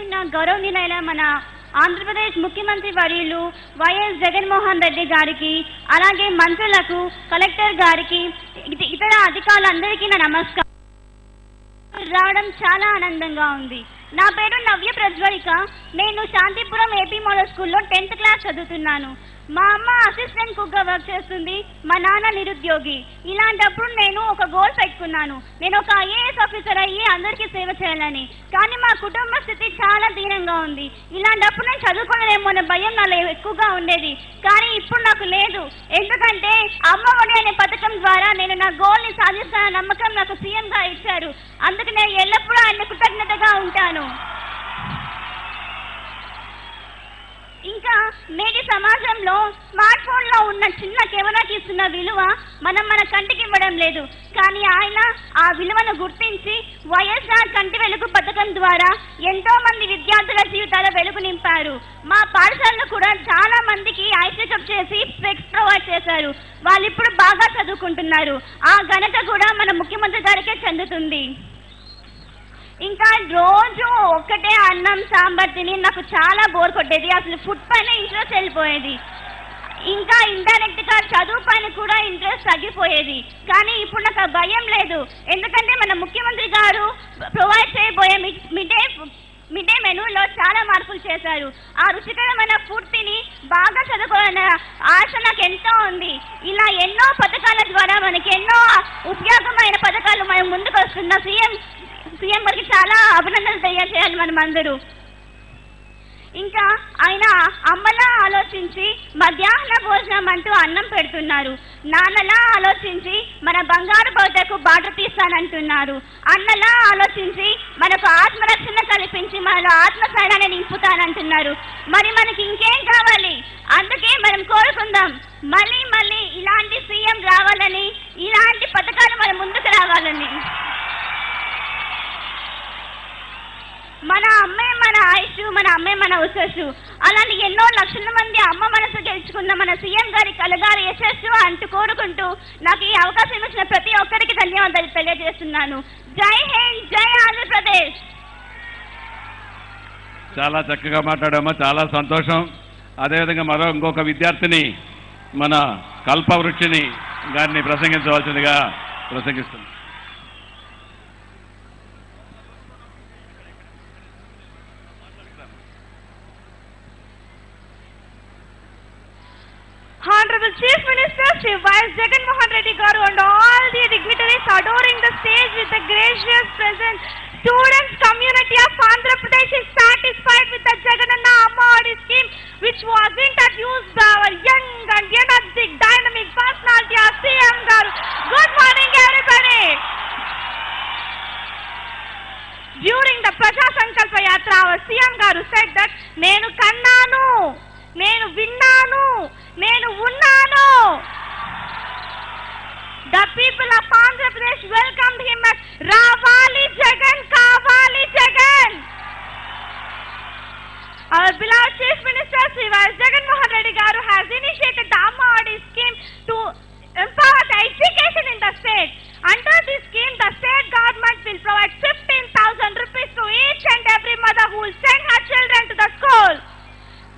ఉన్న గౌరవనీయులైన మన ఆంధ్రప్రదేశ్ ముఖ్యమంత్రి వర్యులు వైఎస్ జగన్మోహన్ రెడ్డి గారికి, అలాగే మంత్రులకు, కలెక్టర్ గారికి, ఇతర అధికారులందరికీ నా నమస్కారం. రావడం చాలా ఆనందంగా ఉంది. నా పేరు నవ్య ప్రజ్వలిక. నేను శాంతిపురం ఏపీ మోడల్ స్కూల్లో 10th క్లాస్ చదువుతున్నాను. మా అమ్మ అసిస్టెంట్ కుక్గా వర్క్ చేస్తుంది, మా నాన్న నిరుద్యోగి. ఇలాంటప్పుడు నేను ఒక గోల్ పెట్టుకున్నాను, నేను ఒక ఐఏఎస్ ఆఫీసర్ అయ్యి అందరికీ సేవ చేయాలని. కానీ మా కుటుంబ స్థితి చాలా దీనంగా ఉంది. ఇలాంటప్పుడు నేను చదువుకోలేమో అనే భయం నాలో ఎక్కువగా ఉండేది. కానీ ఇప్పుడు నాకు లేదు. ఎందుకంటే అమ్మ ఒడి అనే పథకం ద్వారా నేను నా గోల్ని సాధిస్తానన్న నమ్మకం నాకు సీఎంగా ఇచ్చారు. అందుకు నేను ఎల్లప్పుడూ ఆయన కృతజ్ఞతగా ఉంటాను. ఇంకా నేటి సమాజంలో స్మార్ట్ ఫోన్లో ఉన్న చిన్న కెమెరాకి ఇస్తున్న విలువ మనం మన కంటికి ఇవ్వడం లేదు. కానీ ఆయన ఆ విలువను గుర్తించి వైఎస్ఆర్ కంటి వెలుగు పథకం ద్వారా ఎంతో మంది విద్యార్థుల జీవితాల వెలుగు నింపారు. మా పాఠశాలలో కూడా చాలా మందికి ఐ చెకప్ చేసి స్పెక్స్ ప్రొవైడ్ చేశారు. వాళ్ళు ఇప్పుడు బాగా చదువుకుంటున్నారు. ఆ ఘనత కూడా మన ముఖ్యమంత్రి గారికే చెందుతుంది. ఇంకా రోజు ఒక్కటే అన్నం సాంబార్ తిని నాకు చాలా బోర్ కొట్టేది. అసలు ఫుడ్ పైన ఇంట్రెస్ట్ వెళ్ళిపోయేది. ఇంకా ఇండైరెక్ట్ గా చదువు పైన కూడా ఇంట్రెస్ట్ తగ్గిపోయేది. కానీ ఇప్పుడు నాకు భయం లేదు. ఎందుకంటే మన ముఖ్యమంత్రి గారు ప్రొవైడ్ చేయబోయే మిడ్ డే మెనూలో చాలా మార్పులు చేశారు. ఆ రుచికరమైన ఫుడ్ తిని బాగా చదువుకోవాలనే ఆశ నాకు ఎంతో ఉంది. ఇలా ఎన్నో పథకాల ద్వారా మనకి ఎన్నో ఉపయోగమైన పథకాలు మనం ముందుకు వస్తున్న సీఎం గారికి చాలా అభినందనలు తెలియజేయాలి మనం అందరూ. ఇంకా ఆయన అమ్మలా ఆలోచించి మధ్యాహ్న భోజనం అంటూ అన్నం పెడుతున్నారు. నాన్నలా ఆలోచించి మన బంగారు భవితకు బాట తీస్తానంటున్నారు. అన్నలా ఆలోచించి మనకు ఆత్మరక్షణ కల్పించి మనలో ఆత్మస్థైర్యాన్ని నింపుతానంటున్నారు. మరి మనకి ఇంకేం కావాలి? అందుకే మనం కోరుకుందాం మళ్ళీ మళ్ళీ ఇలాంటి సీఎం రావాలని, ఇలాంటి పథకాలు మన ముందుకు రావాలని. మన అమ్మే మన ఆయుష్, మన అమ్మే మన ఉషస్సు. అలాంటి ఎన్నో లక్షల మంది అమ్మ మనసు గెలుచుకున్న మన సీఎం గారి కలగారి యశస్సు అంటూ కోరుకుంటూ నాకు ఈ అవకాశం ఇచ్చిన ప్రతి ఒక్కరికి ధన్యవాదాలు తెలియజేస్తున్నాను. జై హింద్, జై ఆంధ్రప్రదేశ్. చాలా చక్కగా మాట్లాడామా, చాలా సంతోషం. అదేవిధంగా ఇంకొక విద్యార్థిని మన కల్పవృక్షిని గారిని ప్రసంగించవలసిందిగా ప్రసంగిస్తుంది. Honorable Chief Minister Shri Y.S. Jagan Mohan Reddy Garu and all the dignitaries adoring the stage with the gracious presence. Students community of Andhra Pradesh is satisfied with the Jagananna Amma Odi scheme, which was introduced by our young and energetic dynamic personality of CM Garu. Good morning everybody. During the Praja Sankalpa Yatra, our CM Garu said that Nenu Kannanu, Nenu Vinnanu, Nenu Unnanu. The people of Andhra Pradesh welcomed him as Ravali Jagan, Kavali Jagan. Our beloved Chief Minister Shri Y.S. Jagan Mohan Reddy Garu has initiated the Amma Odi scheme to empower the education in the state. Under this scheme, the state government will provide 15,000 rupees to each and every mother who will send her children to the school.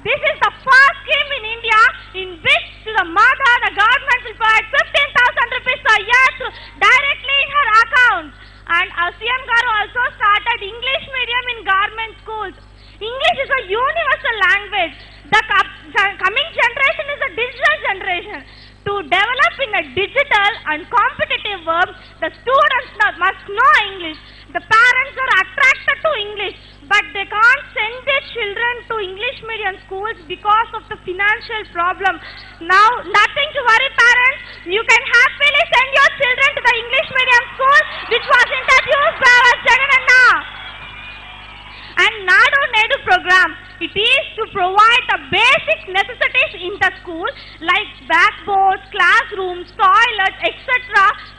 This is the first scheme in India in which to the mother the government will provide 15,000 rupees a year directly in her account. And our CM Garu also started English medium in government schools. English is a universal language. The coming generation is a digital generation. To develop in a digital and competitive world, the students must know English. The parents are attracted to English, but they can't send their children to English medium schools because of the financial problem. Now, nothing to worry parents. You can happily send your children to the English medium school which was introduced by our Jagananna. And Nadu Nedu program, it is to provide the basic necessities in the school like blackboards, classrooms, toilets, etc.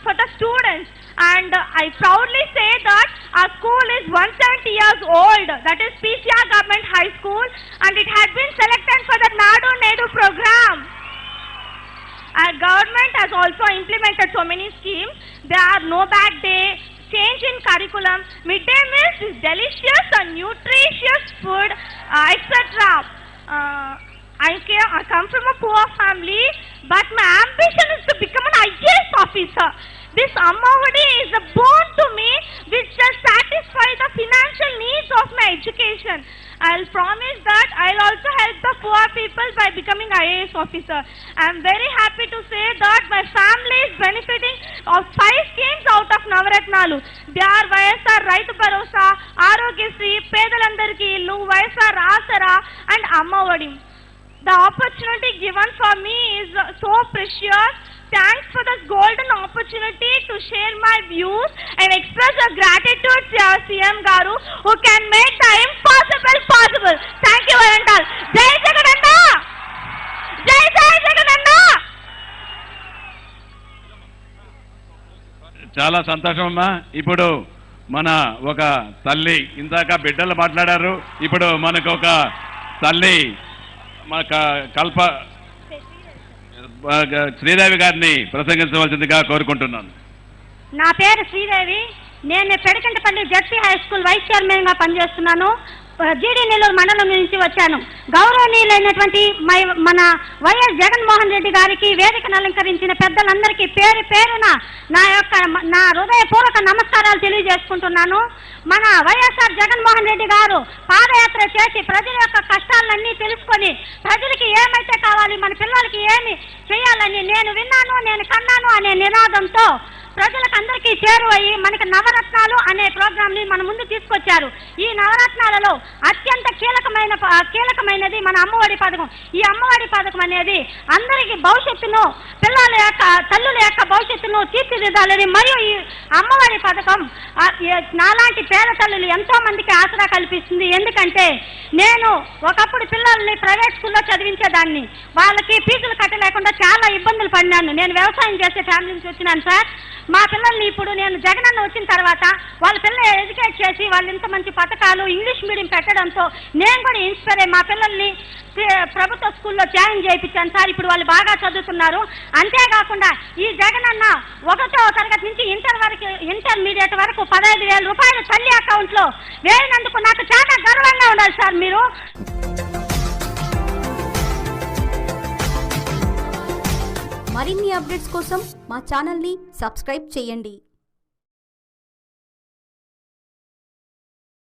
for the students. And I proudly say that our school is 170 years old, that is PCR Government High School, and it had been selected for the Nadu Nedu program. Our government has also implemented so many schemes. There are no bad day, change in curriculum, midday meals is delicious and nutritious. nutritious food, etc. I come from a poor family, but my ambition is to become an IAS officer. This Ammavadi is a boon to me which will satisfy the financial needs of my education. I'll promise that I'll also help the poor people by becoming IAS officer. I'm very happy to say that my family is benefiting of 5 schemes out of Navaratnalu. They are YSR Raitu Bharosa, Arogyasri, Pedalandariki Illu, YSR Asara and Ammavadi. The opportunity given for me is so precious. Thanks for this golden opportunity to share my views and express a gratitude to our CM Garu who can make the impossible possible. Thank you very much. Jai Jagananna! Jai Jai Jagananna! చాలా సంతోషం అమ్మా. ఇప్పుడు మన ఒక తల్లి, ఇందాక బిడ్డలు మాట్లాడారు, ఇప్పుడు మనకు ఒక తల్లి మన కల్ప శ్రీదేవి గారిని ప్రసంగించవలసిందిగా కోరుకుంటున్నాను. నా పేరు శ్రీదేవి. నేను పెడకంటపల్లి జడ్సీ హై స్కూల్ వైస్ చైర్మన్ గా పనిచేస్తున్నాను. జీడీ నెల్లూరు మండలం నుంచి వచ్చాను. గౌరవనీయులైనటువంటి మన వైఎస్ జగన్మోహన్ రెడ్డి గారికి వేదికను అలంకరించిన పెద్దలందరికీ పేరు పేరున నా హృదయపూర్వక నమస్కారాలు తెలియజేసుకుంటున్నాను. మన వైఎస్ఆర్ జగన్మోహన్ రెడ్డి గారు పాదయాత్ర చేసి ప్రజల యొక్క కష్టాలన్నీ తెలుసుకొని ప్రజలకి ఏమైతే కావాలి, మన పిల్లలకి ఏమి చేయాలని నేను విన్నాను, నేను కన్నాను అనే నినాదంతో ప్రజలకు అందరికీ చేరువయ్యి మనకి నవరత్నాలు అనే ప్రోగ్రామ్ ని మన ముందు తీసుకొచ్చారు. ఈ నవరత్నాలలో అత్యంత కీలకమైనది మన అమ్మఒడి పథకం. ఈ అమ్మఒడి పథకం అనేది అందరికీ భవిష్యత్తును, పిల్లల యొక్క తల్లుల యొక్క భవిష్యత్తును తీర్చిదిద్దాలని, మరియు ఈ అమ్మఒడి పథకం నాలాంటి పేద తల్లులు ఎంతో మందికి ఆసరా కల్పిస్తుంది. ఎందుకంటే నేను ఒకప్పుడు పిల్లల్ని ప్రైవేట్ స్కూల్లో చదివించేదాన్ని. వాళ్ళకి ఫీజులు కట్టలేకుండా చాలా ఇబ్బందులు పడినాను. నేను వ్యవసాయం చేసే ఫ్యామిలీ నుంచి వచ్చినాను సార్. మా పిల్లల్ని ఇప్పుడు నేను జగనన్న వచ్చిన తర్వాత వాళ్ళ పిల్లల్ని ఎడ్యుకేట్ చేసి వాళ్ళు ఇంత మంచి పథకాలు ఇంగ్లీష్ మీడియం పెట్టడంతో నేను కూడా ఇన్స్పైర్ అయ్యి మా పిల్లల్ని ప్రభుత్వ స్కూల్లో జాయిన్ చేయించాను సార్. ఇప్పుడు వాళ్ళు బాగా చదువుతున్నారు. అంతేకాకుండా ఈ జగనన్న 1వ తరగతి నుంచి ఇంటర్మీడియట్ వరకు 15,000 రూపాయలు తల్లి అకౌంట్లో వేసినందుకు నాకు చాలా గర్వంగా ఉండాలి సార్. మీరు మరిన్ని అప్డేట్స్ కోసం మా ఛానల్ని సబ్స్క్రైబ్ చేయండి.